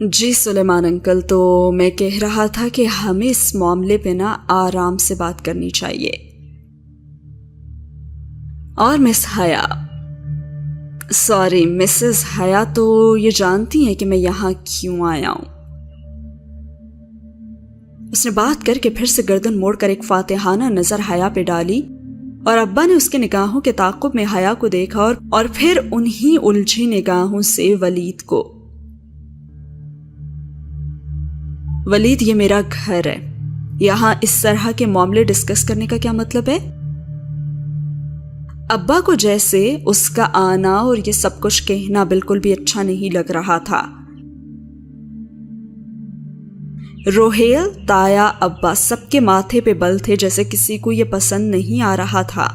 جی سلیمان uncle, تو میں کہہ رہا تھا کہ ہمیں اس معاملے پہ نا آرام سے بات کرنی چاہیے. اور مس حیا، سوری مسز حیا، تو یہ جانتی ہیں کہ میں یہاں کیوں آیا ہوں. اس نے بات کر کے پھر سے گردن موڑ کر ایک فاتحانہ نظر حیا پہ ڈالی اور ابا نے اس کے نگاہوں کے تعاقب میں حیا کو دیکھا اور پھر انہی الجھی نگاہوں سے ولید کو. ولید، یہ میرا گھر ہے، یہاں اس طرح کے معاملے ڈسکس کرنے کا کیا مطلب ہے؟ ابا کو جیسے اس کا آنا اور یہ سب کچھ کہنا بالکل بھی اچھا نہیں لگ رہا تھا. روہیل، تایا، ابا سب کے ماتھے پہ بل تھے جیسے کسی کو یہ پسند نہیں آ رہا تھا.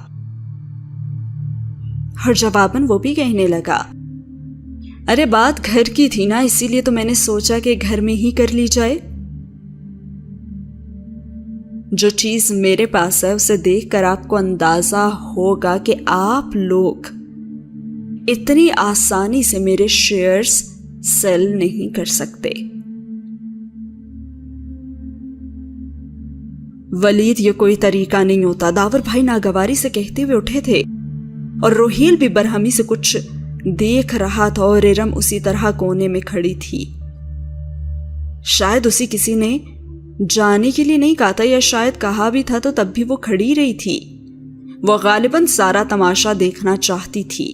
اور جواباً وہ بھی کہنے لگا، ارے بات گھر کی تھی نا، اسی لیے تو میں نے سوچا کہ گھر میں ہی کر لی جائے. جو چیز میرے پاس ہے اسے دیکھ کر آپ کو اندازہ ہوگا کہ آپ لوگ اتنی آسانی سے میرے شیئرز سیل نہیں کر سکتے. ولید، یہ کوئی طریقہ نہیں ہوتا، داور بھائی ناگواری سے کہتے ہوئے اٹھے تھے اور روہیل بھی برہمی سے کچھ دیکھ رہا تھا اور ارم اسی طرح کونے میں کھڑی تھی. شاید اسی کسی نے جانے کے لیے نہیں کہا تھا، یا شاید کہا بھی تھا تو تب بھی وہ کھڑی رہی تھی. وہ غالباً سارا تماشا دیکھنا چاہتی تھی،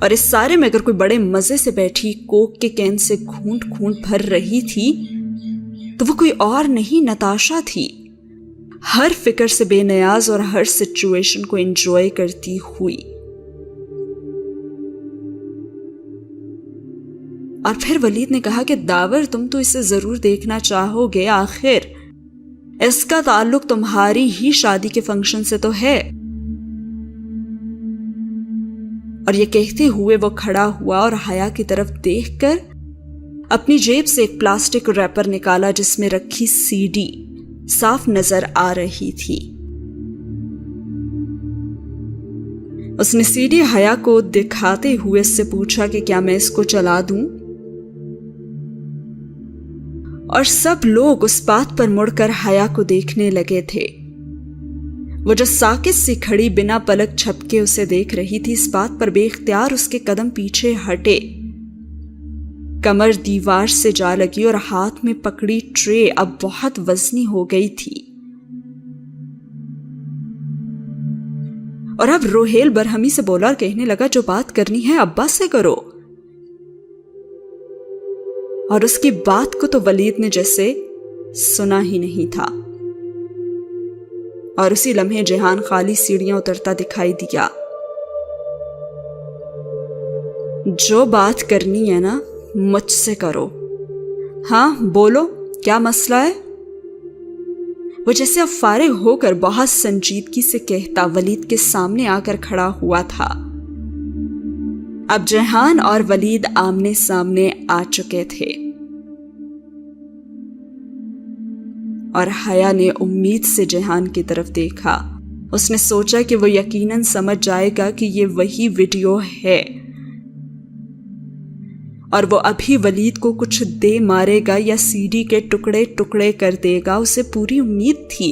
اور اس سارے میں اگر کوئی بڑے مزے سے بیٹھی کوک کے کین سے گھونٹ گھونٹ بھر رہی تھی تو وہ کوئی اور نہیں نتاشا تھی، ہر فکر سے بے نیاز اور ہر سچویشن کو انجوائے کرتی ہوئی. اور پھر ولید نے کہا کہ داور، تم تو اسے ضرور دیکھنا چاہو گے، آخر اس کا تعلق تمہاری ہی شادی کے فنکشن سے تو ہے. اور یہ کہتے ہوئے وہ کھڑا ہوا اور حیا کی طرف دیکھ کر اپنی جیب سے ایک پلاسٹک ریپر نکالا جس میں رکھی سی ڈی صاف نظر آ رہی تھی. اس نے سی ڈی حیا کو دکھاتے ہوئے اس سے پوچھا کہ کیا میں اس کو چلا دوں؟ اور سب لوگ اس بات پر مڑ کر حیا کو دیکھنے لگے تھے. وہ جو ساکت سی کھڑی بنا پلک جھپکے اسے دیکھ رہی تھی، اس بات پر بے اختیار اس کے قدم پیچھے ہٹے. کمر دیوار سے جا لگی اور ہاتھ میں پکڑی ٹرے اب بہت وزنی ہو گئی تھی. اور اب روہیل برہمی سے بولا اور کہنے لگا، جو بات کرنی ہے ابا سے کرو. اور اس کی بات کو تو ولید نے جیسے سنا ہی نہیں تھا. اور اسی لمحے جہان خالی سیڑھیاں اترتا دکھائی دیا. جو بات کرنی ہے نا مجھ سے کرو. ہاں بولو، کیا مسئلہ ہے؟ وہ جیسے اب فارغ ہو کر بہت سنجیدگی سے کہتا ولید کے سامنے آ کر کھڑا ہوا تھا. اب جہان اور ولید آمنے سامنے آ چکے تھے اور حیا نے امید سے جہان کی طرف دیکھا. اس نے سوچا کہ وہ یقیناً سمجھ جائے گا کہ یہ وہی ویڈیو ہے اور وہ ابھی ولید کو کچھ دے مارے گا یا سی ڈی کے ٹکڑے ٹکڑے کر دے گا. اسے پوری امید تھی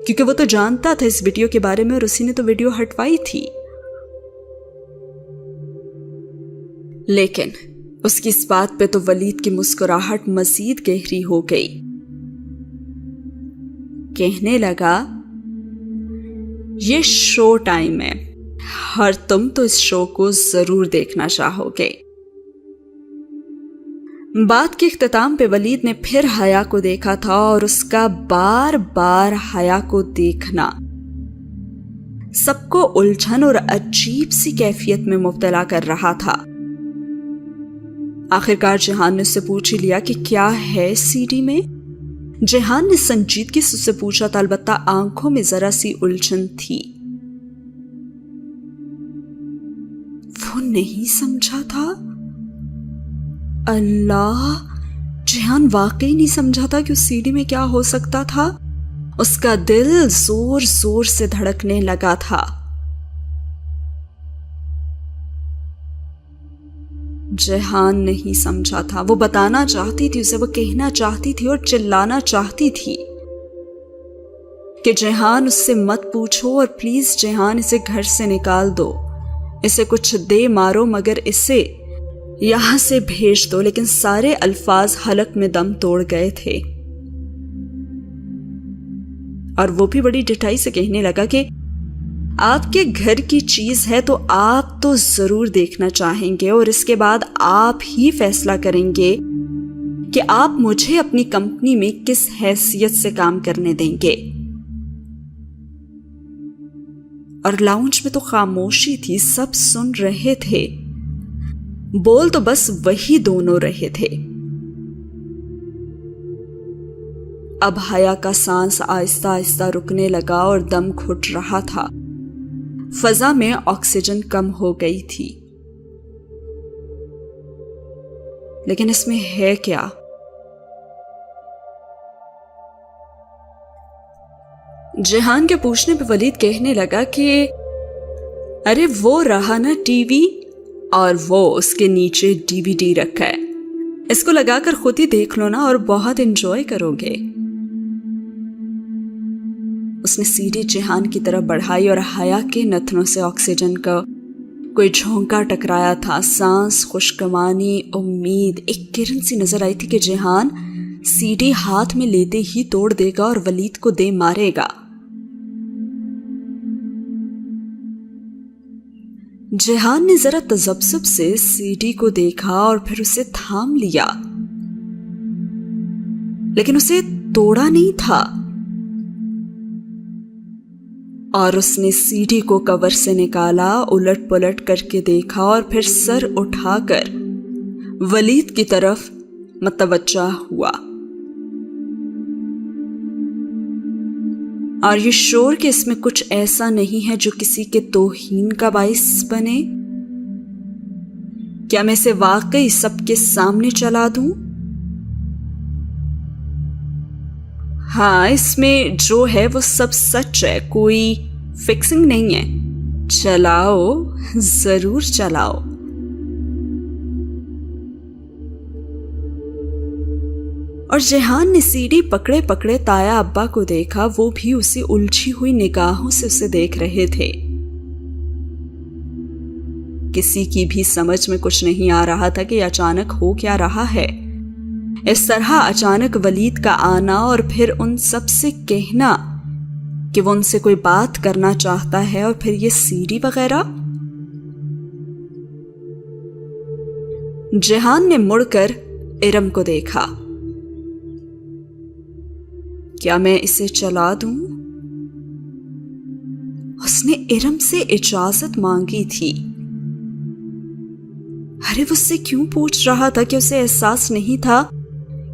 کیونکہ وہ تو جانتا تھا اس ویڈیو کے بارے میں اور اسی نے تو ویڈیو ہٹوائی تھی. لیکن اس کی اس بات پہ تو ولید کی مسکراہٹ مزید گہری ہو گئی. کہنے لگا، یہ شو ٹائم ہے اور تم تو اس شو کو ضرور دیکھنا چاہو گے. بات کے اختتام پہ ولید نے پھر حیا کو دیکھا تھا اور اس کا بار بار حیا کو دیکھنا سب کو الجھن اور عجیب سی کیفیت میں مبتلا کر رہا تھا. آخرکار جہان نے اس سے پوچھ ہی لیا کہ کیا ہے سی ڈی میں. جہان نے سنجیدگی سے اس سے پوچھا تھا، البتہ آنکھوں میں ذرا سی الجھن تھی. وہ نہیں سمجھا تھا. اللہ، جہان واقعی نہیں سمجھا تھا کہ اس سی ڈی میں کیا ہو سکتا تھا. اس کا دل زور زور سے دھڑکنے لگا تھا. جہان نہیں سمجھا تھا. وہ بتانا چاہتی تھی اسے, وہ کہنا چاہتی تھی اور چلانا چاہتی تھی کہ جہان اس سے مت پوچھو اور پلیز جہان اسے گھر سے نکال دو, اسے کچھ دے مارو مگر اسے یہاں سے بھیج دو. لیکن سارے الفاظ حلق میں دم توڑ گئے تھے اور وہ بھی بڑی ڈٹائی سے کہنے لگا کہ آپ کے گھر کی چیز ہے تو آپ تو ضرور دیکھنا چاہیں گے اور اس کے بعد آپ ہی فیصلہ کریں گے کہ آپ مجھے اپنی کمپنی میں کس حیثیت سے کام کرنے دیں گے. اور لاؤنج میں تو خاموشی تھی, سب سن رہے تھے, بول تو بس وہی دونوں رہے تھے. اب حیا کا سانس آہستہ آہستہ رکنے لگا اور دم گھٹ رہا تھا. فضا میں آکسیجن کم ہو گئی تھی. لیکن اس میں ہے کیا؟ جہان کے پوچھنے پہ ولید کہنے لگا کہ ارے وہ رہا نا ٹی وی, اور وہ اس کے نیچے DVD رکھا ہے, اس کو لگا کر خود ہی دیکھ لو نا اور بہت انجوائے کرو گے. اس نے CD جہان کی طرف بڑھائی اور حیا کے نتنوں سے آکسیجن کا کوئی جھونکا ٹکرایا تھا. سانس, خوشگوانی, امید, ایک کرن سی نظر آئی تھی کہ جہان CD ہاتھ میں لیتے ہی توڑ دے گا اور ولید کو دے مارے گا. جہان نے ذرا تذبذب سے CD کو دیکھا اور پھر اسے تھام لیا, لیکن اسے توڑا نہیں تھا. اور اس نے CD کو کور سے نکالا, الٹ پلٹ کر کے دیکھا اور پھر سر اٹھا کر ولید کی طرف متوجہ ہوا. اور یہ شور کہ اس میں کچھ ایسا نہیں ہے جو کسی کے توہین کا باعث بنے. کیا میں اسے واقعی سب کے سامنے چلا دوں؟ ہاں, اس میں جو ہے وہ سب سچ ہے, کوئی فکسنگ نہیں ہے. چلاؤ, ضرور چلاؤ. اور جہان نے CD پکڑے پکڑے تایا ابا کو دیکھا. وہ بھی اسے الجھی ہوئی نگاہوں سے اسے دیکھ رہے تھے. کسی کی بھی سمجھ میں کچھ نہیں آ رہا تھا کہ اچانک ہو کیا رہا ہے. اس طرح اچانک ولید کا آنا اور پھر ان سب سے کہنا کہ وہ ان سے کوئی بات کرنا چاہتا ہے, اور پھر یہ CD وغیرہ. جہان نے مڑ کر ارم کو دیکھا. کیا میں اسے چلا دوں؟ اس نے ارم سے اجازت مانگی تھی. ارے وہ اس سے کیوں پوچھ رہا تھا؟ کہ اسے احساس نہیں تھا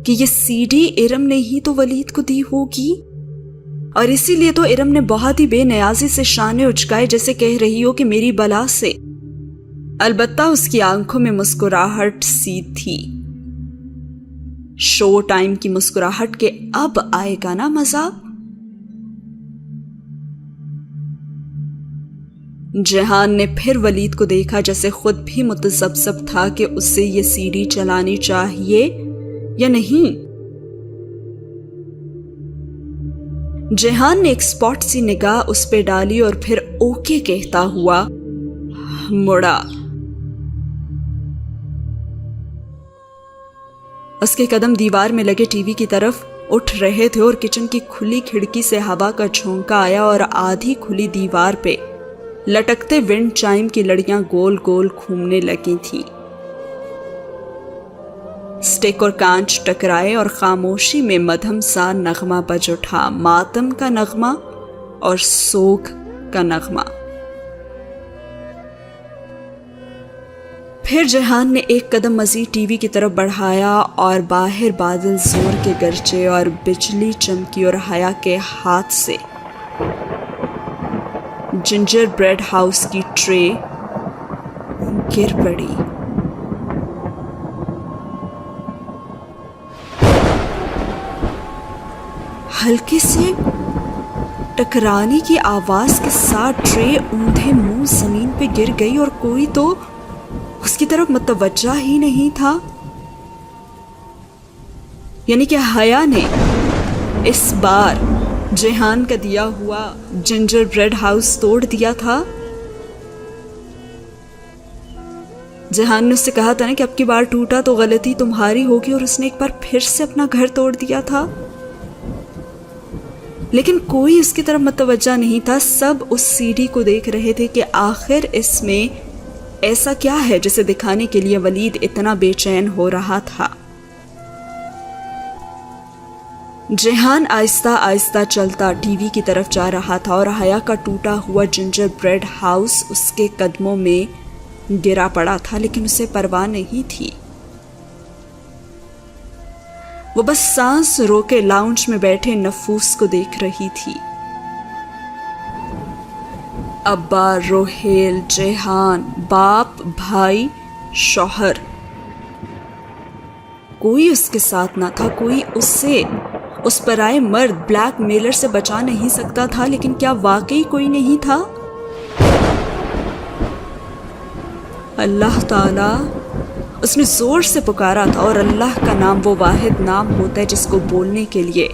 کہ یہ CD ارم نے ہی تو ولید کو دی ہوگی, اور اسی لیے تو ارم نے بہت ہی بے نیازی سے شانے اچکائے جیسے کہہ رہی ہو کہ میری بلا سے. البتہ اس کی آنکھوں میں مسکراہٹ سی تھی, شو ٹائم کی مسکراہٹ کے اب آئے گا نا مزہ. جہان نے پھر ولید کو دیکھا جیسے خود بھی متذبذب تھا کہ اسے یہ CD چلانی چاہیے یا نہیں. جہان نے ایک اسپاٹ سی نگاہ اس پہ ڈالی اور پھر اوکے کہتا ہوا مڑا. اس کے قدم دیوار میں لگے ٹی وی کی طرف اٹھ رہے تھے اور کچن کی کھلی کھڑکی سے ہوا کا جھونکا آیا اور آدھی کھلی دیوار پہ لٹکتے ونڈ چائم کی لڑیاں گول گول گھومنے لگی تھیں. سٹیک اور کانچ ٹکرائے اور خاموشی میں مدھم سا نغمہ بج اٹھا, ماتم کا نغمہ اور سوگ کا نغمہ. پھر جہان نے ایک قدم مزید ٹی وی کی طرف بڑھایا اور باہر بادل زور کے گرجے اور بجلی چمکی اور حیا کے ہاتھ سے جنجر بریڈ ہاؤس کی ٹرے گر پڑی. ہلکے سے ٹکرانے کی آواز کے ساتھ ٹرے اوندھے منہ زمین پہ گر گئی اور کوئی تو اس کی طرف متوجہ ہی نہیں تھا. یعنی کہ حیا نے اس بار جیہان کا دیا ہوا جنجر بریڈ ہاؤس توڑ دیا تھا. جیہان نے اس سے کہا تھا نا کہ اب کی بار ٹوٹا تو غلطی تمہاری ہوگی، اور اس نے ایک بار پھر سے اپنا گھر توڑ دیا تھا. لیکن کوئی اس کی طرف متوجہ نہیں تھا. سب اس سی ڈی کو دیکھ رہے تھے کہ آخر اس میں ایسا کیا ہے جسے دکھانے کے لیے ولید اتنا بے چین ہو رہا تھا. جیہان آہستہ آہستہ چلتا ٹی وی کی طرف جا رہا تھا اور حیا کا ٹوٹا ہوا جنجر بریڈ ہاؤس اس کے قدموں میں گرا پڑا تھا، لیکن اسے پرواہ نہیں تھی. وہ بس سانس روکے لاؤنج میں بیٹھے نفوس کو دیکھ رہی تھی. ابا، روہیل، جیہان، باپ، بھائی، شوہر، کوئی اس کے ساتھ نہ تھا. کوئی اسے اس پرائے مرد بلیک میلر سے بچا نہیں سکتا تھا. لیکن کیا واقعی کوئی نہیں تھا؟ اللہ تعالیٰ، اس نے زور سے پکارا تھا، اور اللہ کا نام وہ واحد نام ہوتا ہے جس کو بولنے کے لیے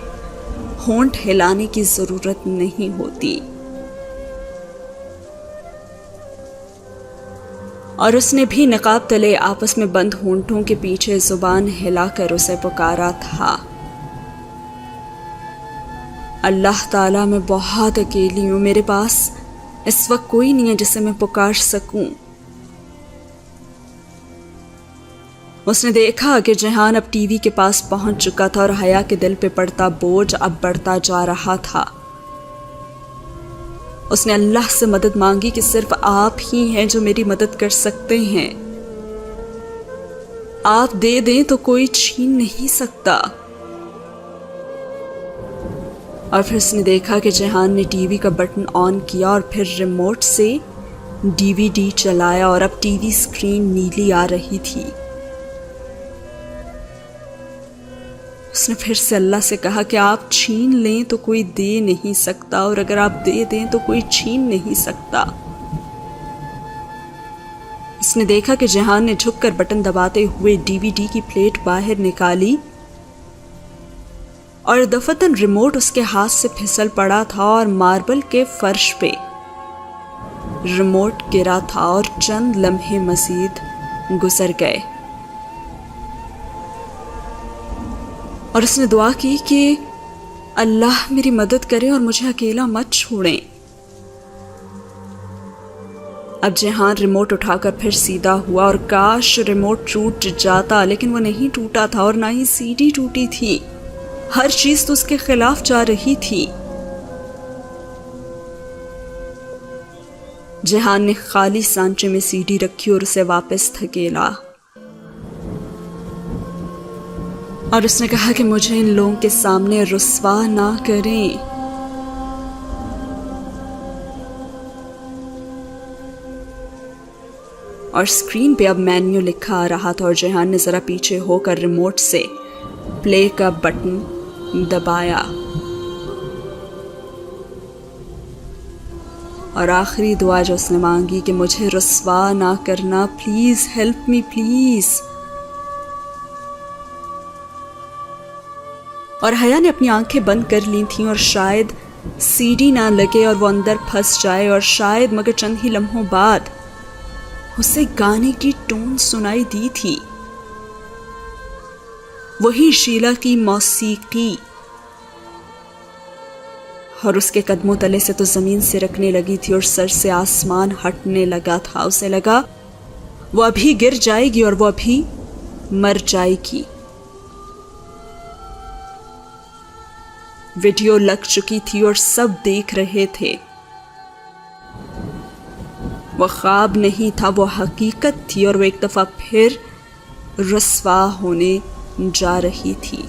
ہونٹ ہلانے کی ضرورت نہیں ہوتی. اور اس نے بھی نقاب تلے آپس میں بند ہونٹوں کے پیچھے زبان ہلا کر اسے پکارا تھا. اللہ تعالیٰ، میں بہت اکیلی ہوں، میرے پاس اس وقت کوئی نہیں ہے جسے میں پکار سکوں. اس نے دیکھا کہ جیہان اب ٹی وی کے پاس پہنچ چکا تھا اور حیا کے دل پہ پڑتا بوجھ اب بڑھتا جا رہا تھا. اس نے اللہ سے مدد مانگی کہ صرف آپ ہی ہیں جو میری مدد کر سکتے ہیں. آپ دے دیں تو کوئی چھین نہیں سکتا. اور پھر اس نے دیکھا کہ جیہان نے ٹی وی کا بٹن آن کیا اور پھر ریموٹ سے ڈی وی ڈی چلایا، اور اب ٹی وی سکرین نیلی آ رہی تھی. اس نے پھر سے اللہ سے کہا کہ آپ چھین لیں تو کوئی دے نہیں سکتا، اور اگر آپ دے دیں تو کوئی چھین نہیں سکتا. اس نے دیکھا کہ جیہان نے جھک کر بٹن دباتے ہوئے ڈی وی ڈی کی پلیٹ باہر نکالی، اور دفتن ریموٹ اس کے ہاتھ سے پھسل پڑا تھا اور ماربل کے فرش پہ ریموٹ گرا تھا. اور چند لمحے مزید گزر گئے اور اس نے دعا کی کہ اللہ میری مدد کرے اور مجھے اکیلا مت چھوڑیں. اب جیہان ریموٹ اٹھا کر پھر سیدھا ہوا، اور کاش ریموٹ ٹوٹ جاتا، لیکن وہ نہیں ٹوٹا تھا اور نہ ہی سی ڈی ٹوٹی تھی. ہر چیز تو اس کے خلاف جا رہی تھی. جیہان نے خالی سانچے میں سی ڈی رکھی اور اسے واپس دھکیلا، اور اس نے کہا کہ مجھے ان لوگوں کے سامنے رسوا نہ کریں. اور اسکرین پہ اب مینیو لکھا آ رہا تھا، اور جیہان نے ذرا پیچھے ہو کر ریموٹ سے پلے کا بٹن دبایا، اور آخری دعا جو اس نے مانگی کہ مجھے رسوا نہ کرنا، پلیز ہیلپ می پلیز. اور حیا نے اپنی آنکھیں بند کر لی تھیں، اور شاید سی ڈی نہ لگے اور وہ اندر پھنس جائے، اور شاید مگر چند ہی لمحوں بعد اسے گانے کی ٹون سنائی دی تھی، وہی شیلا کی موسیقی. اور اس کے قدموں تلے سے تو زمین سے رکھنے لگی تھی اور سر سے آسمان ہٹنے لگا تھا. اسے لگا وہ ابھی گر جائے گی اور وہ ابھی مر جائے گی. ویڈیو لگ چکی تھی اور سب دیکھ رہے تھے. وہ خواب نہیں تھا، وہ حقیقت تھی، اور وہ ایک دفعہ پھر رسوا ہونے جا رہی تھی.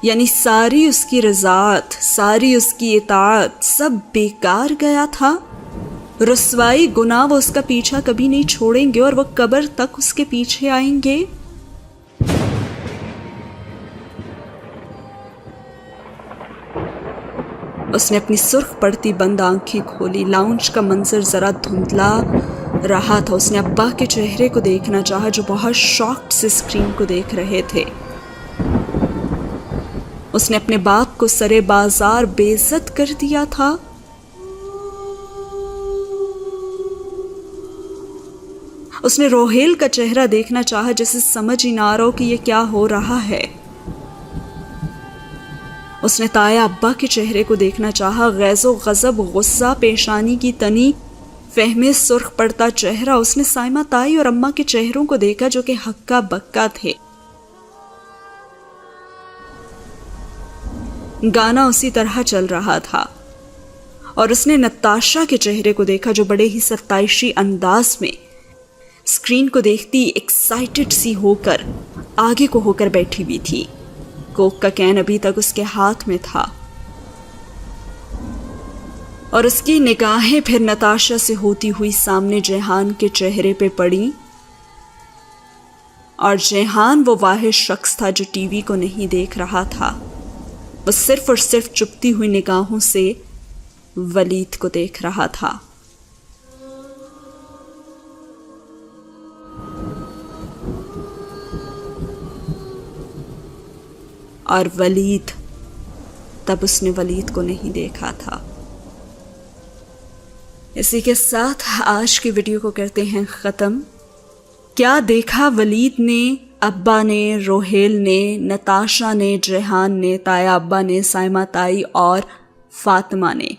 یعنی ساری اس کی رضاعت، ساری اس کی اطاعت، سب بیکار گیا تھا. رسوائی، گناہ وہ اس کا پیچھا کبھی نہیں چھوڑیں گے، اور وہ قبر تک اس کے پیچھے آئیں گے. اس نے اپنی سرخ پڑتی بند آنکھیں کھولی. لاؤنج کا منظر ذرا دھندلا رہا تھا. اس نے ابا کے چہرے کو دیکھنا چاہا جو بہت شاکڈ سے اسکرین کو دیکھ رہے تھے. اس نے اپنے باپ کو سرے بازار بے عزت کر دیا تھا. اس نے روہیل کا چہرہ دیکھنا چاہا جسے سمجھ ہی نہ آ رہا ہو کہ یہ کیا ہو رہا ہے. اس نے تایا ابا کے چہرے کو دیکھنا چاہا. غیظ و غضب، غصہ، پیشانی کی تنی، فہمے سرخ پڑتا چہرہ. اس نے سائمہ تائی اور اماں کے چہروں کو دیکھا جو کہ ہکا بکا تھے. گانا اسی طرح چل رہا تھا اور اس نے نتاشا کے چہرے کو دیکھا جو بڑے ہی ستائشی انداز میں اسکرین کو دیکھتی ایکسائٹڈ سی ہو کر آگے کو ہو کر بیٹھی ہوئی تھی. کوک کا کین ابھی تک اس کے ہاتھ میں تھا اور اس کی نگاہیں پھر نتاشا سے ہوتی ہوئی سامنے جیہان کے چہرے پہ پڑی. اور جیہان وہ واحد شخص تھا جو ٹی وی کو نہیں دیکھ رہا تھا. وہ صرف اور صرف چپتی ہوئی نگاہوں سے ولید کو دیکھ رہا تھا. اور ولید، تب اس نے ولید کو نہیں دیکھا تھا. اسی کے ساتھ آج کی ویڈیو کو کرتے ہیں ختم. کیا دیکھا ولید نے، ابا نے، روہیل نے، نتاشا نے، جیہان نے، تایا ابا نے، سائمہ تائی اور فاطمہ نے،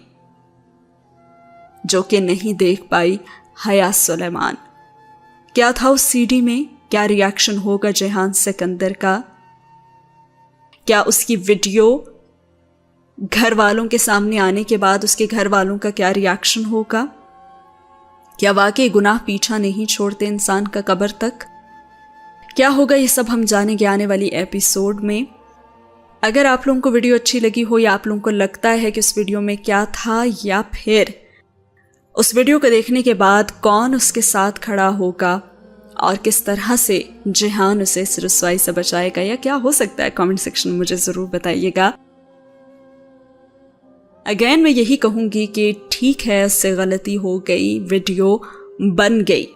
جو کہ نہیں دیکھ پائی حیا سلیمان؟ کیا تھا اس سی ڈی میں؟ کیا ری ایکشن ہوگا جیہان سکندر کا؟ کیا اس کی ویڈیو گھر والوں کے سامنے آنے کے بعد اس کے گھر والوں کا کیا ری ایکشن ہوگا؟ کیا واقعی گناہ پیچھا نہیں چھوڑتے انسان کا قبر تک؟ کیا ہوگا یہ سب ہم جانیں گے آنے والی ایپیسوڈ میں. اگر آپ لوگوں کو ویڈیو اچھی لگی ہو یا آپ لوگوں کو لگتا ہے کہ اس ویڈیو میں کیا تھا، یا پھر اس ویڈیو کو دیکھنے کے بعد کون اس کے ساتھ کھڑا ہوگا اور کس طرح سے جیہان اسے اس رسوائی سے بچائے گا، یا کیا ہو سکتا ہے، کامنٹ سیکشن میں مجھے ضرور بتائیے گا. اگین میں یہی کہوں گی کہ ٹھیک ہے، اس سے غلطی ہو گئی، ویڈیو بن گئی.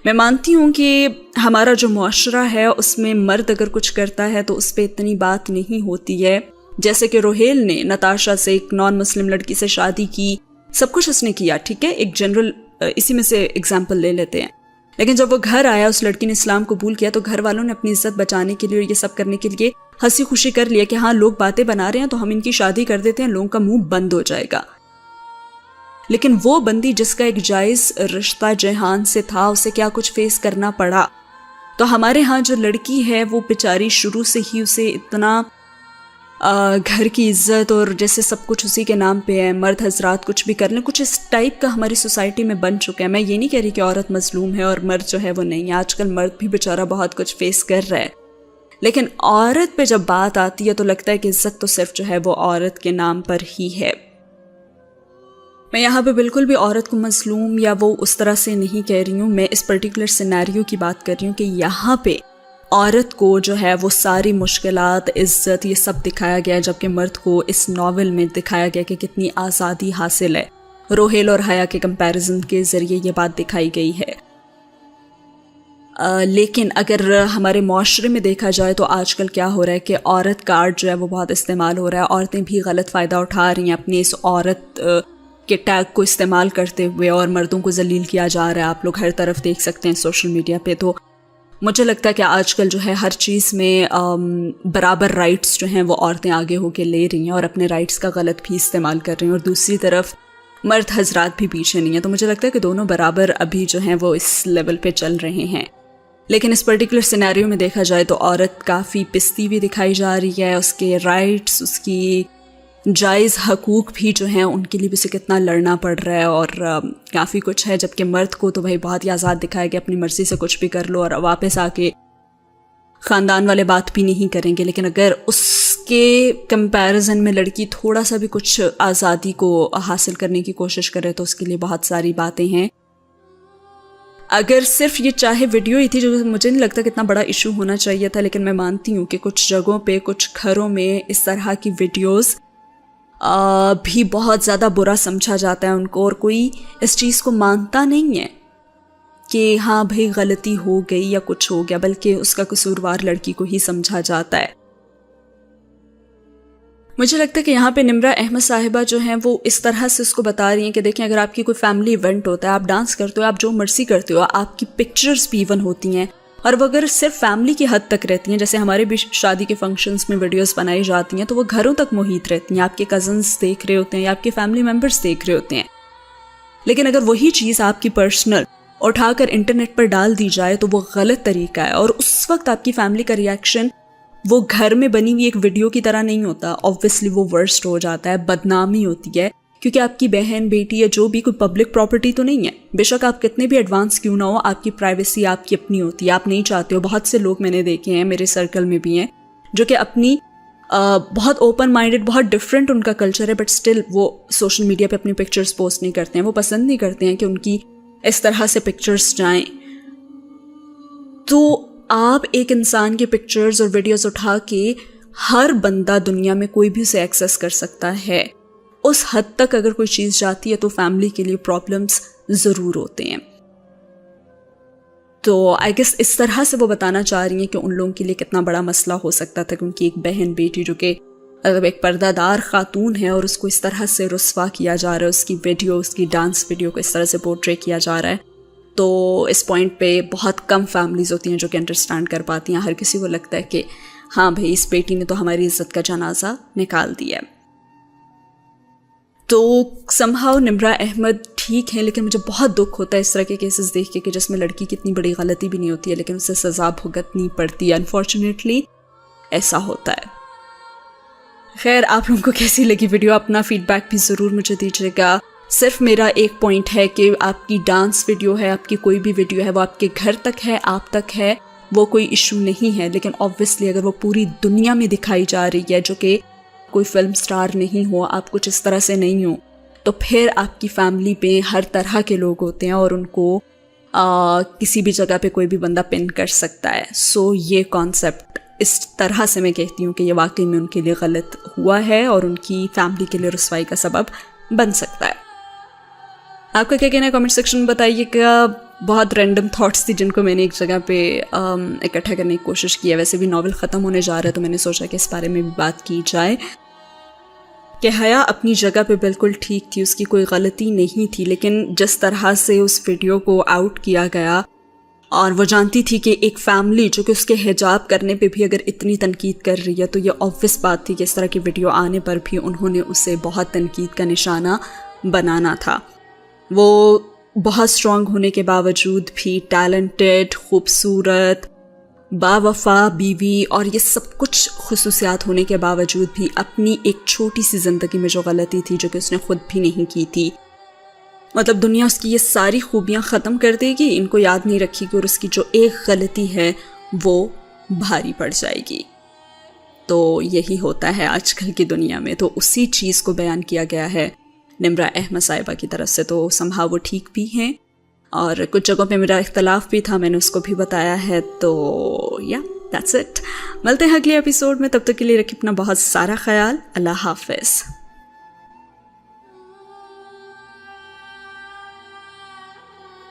میں مانتی ہوں کہ ہمارا جو معاشرہ ہے اس میں مرد اگر کچھ کرتا ہے تو اس پہ اتنی بات نہیں ہوتی ہے. جیسے کہ روہیل نے نتاشا سے، ایک نان مسلم لڑکی سے شادی کی، سب کچھ اس نے کیا، ٹھیک ہے، ایک جنرل اسی میں سے اگزامپل لے لیتے ہیں. لیکن جب وہ گھر آیا، اس لڑکی نے اسلام قبول کیا، تو گھر والوں نے اپنی عزت بچانے کے لیے اور یہ سب کرنے کے لیے ہنسی خوشی کر لیا کہ ہاں لوگ باتیں بنا رہے ہیں تو ہم ان کی شادی کر دیتے ہیں، لوگوں کا منہ بند ہو جائے گا. لیکن وہ بندی جس کا ایک جائز رشتہ جیہان سے تھا، اسے کیا کچھ فیس کرنا پڑا. تو ہمارے ہاں جو لڑکی ہے وہ بیچاری شروع سے ہی اسے اتنا گھر کی عزت اور جیسے سب کچھ اسی کے نام پہ ہے، مرد حضرات کچھ بھی کر لیں، کچھ اس ٹائپ کا ہماری سوسائٹی میں بن چکا ہے. میں یہ نہیں کہہ رہی کہ عورت مظلوم ہے اور مرد جو ہے وہ نہیں ہے. آج کل مرد بھی بیچارہ بہت کچھ فیس کر رہا ہے، لیکن عورت پہ جب بات آتی ہے تو لگتا ہے کہ عزت تو صرف جو ہے وہ عورت کے نام پر ہی ہے. میں یہاں پہ بالکل بھی عورت کو مظلوم یا وہ اس طرح سے نہیں کہہ رہی ہوں. میں اس پرٹیکولر سینیریو کی بات کر رہی ہوں کہ یہاں پہ عورت کو جو ہے وہ ساری مشکلات، عزت، یہ سب دکھایا گیا ہے، جبکہ مرد کو اس ناول میں دکھایا گیا کہ کتنی آزادی حاصل ہے. روہیل اور حیا کے کمپیریزن کے ذریعے یہ بات دکھائی گئی ہے. لیکن اگر ہمارے معاشرے میں دیکھا جائے تو آج کل کیا ہو رہا ہے کہ عورت کارڈ جو ہے وہ بہت استعمال ہو رہا ہے. عورتیں بھی غلط فائدہ اٹھا رہی ہیں اپنی اس عورت کے ٹیگ کو استعمال کرتے ہوئے، اور مردوں کو ذلیل کیا جا رہا ہے. آپ لوگ ہر طرف دیکھ سکتے ہیں سوشل میڈیا پہ. تو مجھے لگتا ہے کہ آج کل جو ہے ہر چیز میں برابر رائٹس جو ہیں وہ عورتیں آگے ہو کے لے رہی ہیں اور اپنے رائٹس کا غلط بھی استعمال کر رہی ہیں، اور دوسری طرف مرد حضرات بھی پیچھے نہیں ہیں. تو مجھے لگتا ہے کہ دونوں برابر ابھی جو ہیں وہ اس لیول پہ چل رہے ہیں. لیکن اس پرٹیکولر سینیریو میں دیکھا جائے تو عورت کافی پستی بھی دکھائی جا رہی ہے. اس کے رائٹس، اس کی جائز حقوق بھی جو ہیں ان کے لیے بھی اسے کتنا لڑنا پڑ رہا ہے اور کافی کچھ ہے. جبکہ مرد کو تو بھائی بہت ہی آزاد دکھایا گیا، اپنی مرضی سے کچھ بھی کر لو اور واپس آ کے خاندان والے بات بھی نہیں کریں گے. لیکن اگر اس کے کمپیریزن میں لڑکی تھوڑا سا بھی کچھ آزادی کو حاصل کرنے کی کوشش کرے تو اس کے لیے بہت ساری باتیں ہیں. اگر صرف یہ چاہے ویڈیو ہی تھی، جو مجھے نہیں لگتا کتنا بڑا ایشو ہونا چاہیے تھا، لیکن میں مانتی ہوں کہ کچھ جگہوں پہ، کچھ گھروں میں اس طرح کی ویڈیوز بھی بہت زیادہ برا سمجھا جاتا ہے ان کو، اور کوئی اس چیز کو مانتا نہیں ہے کہ ہاں بھائی غلطی ہو گئی یا کچھ ہو گیا، بلکہ اس کا قصوروار لڑکی کو ہی سمجھا جاتا ہے۔ مجھے لگتا ہے کہ یہاں پہ نمرہ احمد صاحبہ جو ہیں وہ اس طرح سے اس کو بتا رہی ہیں کہ دیکھیں اگر آپ کی کوئی فیملی ایونٹ ہوتا ہے، آپ ڈانس کرتے ہو، آپ جو مرضی کرتے ہو، آپ کی پکچرز بھی ایون ہوتی ہیں، اور وہ اگر صرف فیملی کی حد تک رہتی ہیں، جیسے ہمارے بھی شادی کے فنکشنز میں ویڈیوز بنائی جاتی ہیں تو وہ گھروں تک محیط رہتی ہیں، آپ کے کزنز دیکھ رہے ہوتے ہیں یا آپ کے فیملی ممبرز دیکھ رہے ہوتے ہیں، لیکن اگر وہی چیز آپ کی پرسنل اٹھا کر انٹرنیٹ پر ڈال دی جائے تو وہ غلط طریقہ ہے، اور اس وقت آپ کی فیملی کا ریاکشن وہ گھر میں بنی ہوئی ایک ویڈیو کی طرح نہیں ہوتا، آبویسلی وہ ورسٹ ہو جاتا ہے، بدنامی ہوتی ہے، کیونکہ آپ کی بہن بیٹی یا جو بھی کوئی پبلک پراپرٹی تو نہیں ہے، بے شک آپ کتنے بھی ایڈوانس کیوں نہ ہو، آپ کی پرائیویسی آپ کی اپنی ہوتی ہے، آپ نہیں چاہتے ہو۔ بہت سے لوگ میں نے دیکھے ہیں، میرے سرکل میں بھی ہیں، جو کہ اپنی بہت اوپن مائنڈڈ، بہت ڈفرینٹ ان کا کلچر ہے، بٹ اسٹل وہ سوشل میڈیا پہ اپنی پکچرز پوسٹ نہیں کرتے ہیں، وہ پسند نہیں کرتے ہیں کہ ان کی اس طرح سے پکچرز جائیں۔ تو آپ ایک انسان کی پکچرز اور ویڈیوز اٹھا کے ہر بندہ دنیا میں کوئی بھی اسے ایکسیس کر سکتا ہے، اس حد تک اگر کوئی چیز جاتی ہے تو فیملی کے لیے پرابلمز ضرور ہوتے ہیں۔ تو آئی گیس اس طرح سے وہ بتانا چاہ رہی ہیں کہ ان لوگوں کے لیے کتنا بڑا مسئلہ ہو سکتا تھا کہ ان کی ایک بہن بیٹی جو کہ مطلب ایک پردہ دار خاتون ہے اور اس کو اس طرح سے رسوا کیا جا رہا ہے، اس کی ویڈیو، اس کی ڈانس ویڈیو کو اس طرح سے پورٹرے کیا جا رہا ہے، تو اس پوائنٹ پہ بہت کم فیملیز ہوتی ہیں جو کہ انڈرسٹینڈ کر پاتی ہیں۔ ہر کسی کو لگتا ہے کہ ہاں بھائی اس بیٹی نے تو ہماری عزت کا جنازہ نکال دیا ہے۔ تو سمہاؤ نمرہ احمد ٹھیک ہے، لیکن مجھے بہت دکھ ہوتا ہے اس طرح کے کیسز دیکھ کے کہ جس میں لڑکی کی اتنی بڑی غلطی بھی نہیں ہوتی ہے لیکن اسے سزا بھگتنی پڑتی ہے۔ انفارچونیٹلی ایسا ہوتا ہے۔ خیر، آپ لوگوں کو کیسی لگی ویڈیو؟ اپنا فیڈ بیک بھی ضرور مجھے دیجیے گا۔ صرف میرا ایک پوائنٹ ہے کہ آپ کی ڈانس ویڈیو ہے، آپ کی کوئی بھی ویڈیو ہے، وہ آپ کے گھر تک ہے، آپ تک ہے، وہ کوئی ایشو نہیں ہے، لیکن آبویسلی اگر وہ پوری دنیا میں دکھائی جا رہی ہے، جو کہ کوئی فلم سٹار نہیں ہو، آپ کچھ اس طرح سے نہیں ہو، تو پھر آپ کی فیملی پہ ہر طرح کے لوگ ہوتے ہیں اور ان کو کسی بھی جگہ پہ کوئی بھی بندہ پن کر سکتا ہے۔ سو یہ کانسیپٹ اس طرح سے میں کہتی ہوں کہ یہ واقعی میں ان کے لیے غلط ہوا ہے اور ان کی فیملی کے لیے رسوائی کا سبب بن سکتا ہے۔ آپ کا کیا کہنا ہے کامنٹ سیکشن میں بتائیے گا۔ بہت رینڈم تھاٹس تھی جن کو میں نے ایک جگہ پہ اکٹھا کرنے کی کوشش کی ہے۔ ویسے بھی ناول ختم ہونے جا رہا ہے تو میں نے سوچا کہ اس بارے میں بھی بات کی جائے کہ حیا اپنی جگہ پہ بالکل ٹھیک تھی، اس کی کوئی غلطی نہیں تھی، لیکن جس طرح سے اس ویڈیو کو آؤٹ کیا گیا اور وہ جانتی تھی کہ ایک فیملی جو کہ اس کے حجاب کرنے پہ بھی اگر اتنی تنقید کر رہی ہے تو یہ آبویس بات تھی کہ اس طرح کی ویڈیو آنے پر بھی انہوں نے اسے بہت تنقید کا نشانہ بنانا تھا۔ وہ بہت اسٹرانگ ہونے کے باوجود بھی ٹیلنٹڈ، خوبصورت، باوفا بیوی اور یہ سب کچھ خصوصیات ہونے کے باوجود بھی اپنی ایک چھوٹی سی زندگی میں جو غلطی تھی جو کہ اس نے خود بھی نہیں کی تھی، مطلب دنیا اس کی یہ ساری خوبیاں ختم کر دے گی، ان کو یاد نہیں رکھے گی اور اس کی جو ایک غلطی ہے وہ بھاری پڑ جائے گی۔ تو یہی ہوتا ہے آج کل کی دنیا میں، تو اسی چیز کو بیان کیا گیا ہے نمرہ احمد صاحبہ کی طرف سے۔ تو سمہاؤ وہ ٹھیک بھی ہیں اور کچھ جگہوں پہ میرا اختلاف بھی تھا، میں نے اس کو بھی بتایا ہے۔ تو یا دیٹس اٹ، ملتے ہیں اگلے ایپیسوڈ میں، تب تک کے لیے رکھیں اپنا بہت سارا خیال۔ اللہ حافظ۔